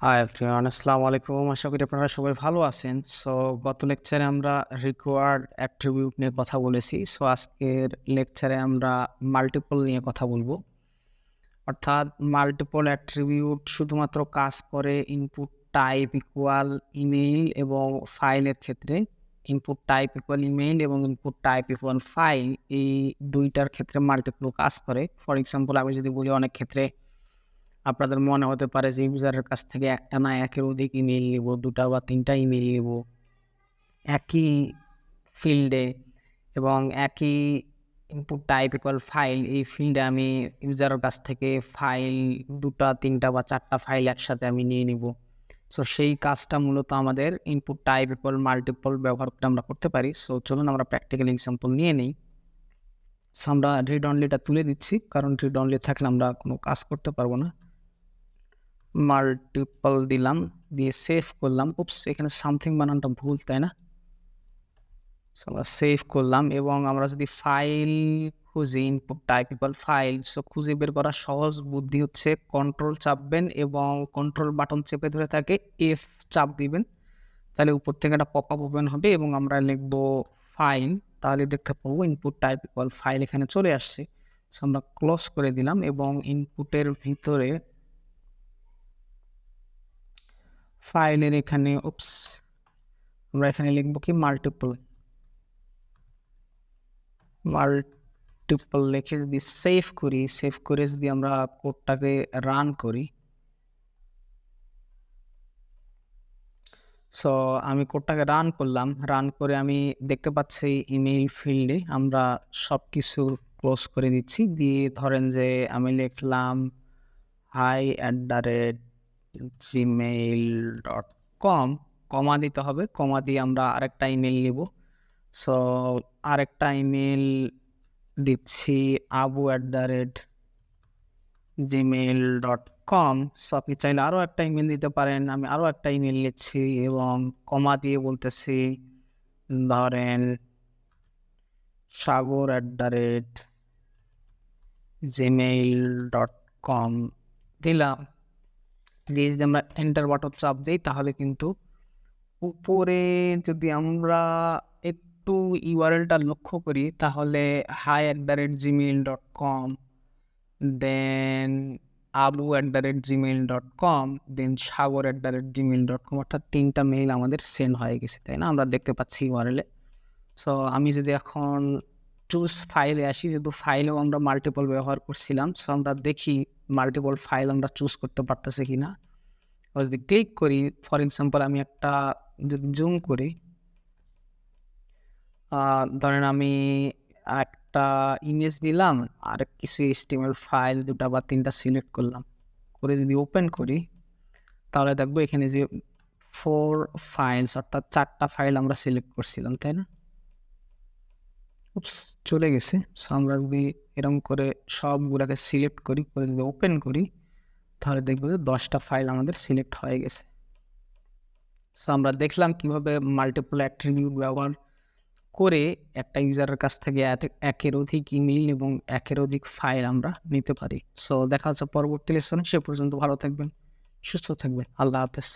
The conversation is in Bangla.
হাই এভরিওয়ান, আসসালামু আলাইকুম। আশা করি আপনারা সবাই ভালো আছেন। সো গত লেকচারে আমরা রিকোয়ার্ড অ্যাট্রিবিউট নিয়ে কথা বলেছি। সো আজকের লেকচারে আমরা মাল্টিপল নিয়ে কথা বলবো। অর্থাৎ মাল্টিপল অ্যাট্রিবিউট শুধুমাত্র কাজ করে ইনপুট টাইপ ইকুয়াল ইমেইল এবং ফাইলের ক্ষেত্রে। ইনপুট টাইপ ইকুয়াল ইমেইল এবং ইনপুট টাইপ ইকুয়াল ফাইল, এই দুইটার ক্ষেত্রে মাল্টিপল কাজ করে। ফর এক্সাম্পল আমি যদি বলি, অনেক ক্ষেত্রে আপনাদের মনে হতে পারে যে ইউজারের কাছ থেকে একটা না একের অধিক ইমেইল নিব, 2টা বা 3টা ইমেইল নিব একই ফিল্ডে এবং একই ইনপুট টাইপ ইকুয়াল ফাইল। এই ফিল্ডে আমি ইউজারের কাছ থেকে ফাইল 2টা 3টা বা 4টা ফাইল একসাথে আমি নিয়ে নিব। সো সেই কাজটা মূলত আমাদের ইনপুট টাইপ ইকুয়াল মাল্টিপল ব্যবহার করে আমরা করতে পারি। সো চলুন আমরা প্র্যাকটিক্যাল এক্সাম্পল নিয়ে নিই। সো আমরা রিড অনলিটা তুলে দিচ্ছি, কারণ রিড অনলি থাকলে আমরা কোনো কাজ করতে পারবো না। মাল্টিপল দিলাম, দিয়ে সেভ করলাম। উপস, এখানে সামথিং বানানটা ভুল, তাই না? আমরা সেভ করলাম এবং আমরা যদি ফাইল খুঁজি, input type equal file, so খুঁজে বের করার সহজ বুদ্ধি হচ্ছে কন্ট্রোল চাপবেন এবং কন্ট্রোল বাটন চেপে ধরে থাকে এফ চাপ দিবেন, তাহলে উপর থেকে একটা পপ আপ ওপেন হবে এবং আমরা লিখবো ফাইল। তাহলে দেখতে পাবো ইনপুট টাইপ ইকুয়াল ফাইল এখানে চলে আসছে। সো আমরা ক্লোজ করে দিলাম এবং ইনপুটের ভিতরে ফাইলের এখানে আমরা এখানে লিখবো কি মাল্টিপল লিখে যদি সেভ করে যদি আমরা কোডটাকে রান করি, সো আমি কোডটাকে রান করলাম। রান করে আমি দেখতে পাচ্ছি ইমেইল ফিল্ডে আমরা সব কিছু ক্লোজ করে দিচ্ছি। দিয়ে ধরেন যে আমি লিখলাম hi@gmail.com, কমা দিতে হবে। কমা দিয়ে আমরা আরেকটা ইমেল নিব। সো আরেকটা ইমেল দিচ্ছি abu@gmail.com। সো আপনি চাইলে আরও একটা ইমেল দিতে পারেন। আমি আরও একটা ইমেল নিচ্ছি এবং কমা দিয়ে বলতেছি ধরেন sagar@gmail.com দিলাম। দিয়ে যদি আমরা এন্টার বাটন চাপ দিই, তাহলে কিন্তু উপরে যদি আমরা একটু ইউআরএলটা লক্ষ্য করি, তাহলে hi@gmail.com, দেন abu@gmail.com, দেন sagar@gmail.com, অর্থাৎ 3টা মেইল আমাদের সেন্ড হয়ে গেছে, তাই না? আমরা দেখতে পাচ্ছি ইউআরএলে। সো আমি যদি এখন চুজ ফাইলে আসি, যেহেতু ফাইলেও আমরা মাল্টিপল ব্যবহার করছিলাম, সো আমরা দেখি মাল্টিপল ফাইল আমরা চুজ করতে পারতেছি কিনা। যদি ক্লিক করি, ফর এক্সাম্পল আমি একটা যদি জুম করি, ধরেন আমি একটা ইমেজ নিলাম আর কিছু HTML ফাইল 2টা বা 3টা সিলেক্ট করলাম, করে যদি ওপেন করি, তাহলে দেখবো এখানে যে 4 ফাইলস অর্থাৎ 4টা ফাইল আমরা সিলেক্ট করছিলাম, তাই না? চলে গেছে। সো আমরা যদি এরকম করে সবগুলোকে সিলেক্ট করি, করে যদি ওপেন করি, তাহলে দেখবো যে 10টা ফাইল আমাদের সিলেক্ট হয়ে গেছে। সো আমরা দেখলাম কিভাবে মাল্টিপল অ্যাট্রিবিউট ব্যবহার করে একটা ইউজারের কাছ থেকে একের অধিক ইমেইল এবং একের অধিক ফাইল আমরা নিতে পারি। সো দেখা হচ্ছে পরবর্তী লেসনে। সে পর্যন্ত ভালো থাকবেন, সুস্থ থাকবেন। আল্লাহ হাফেজ।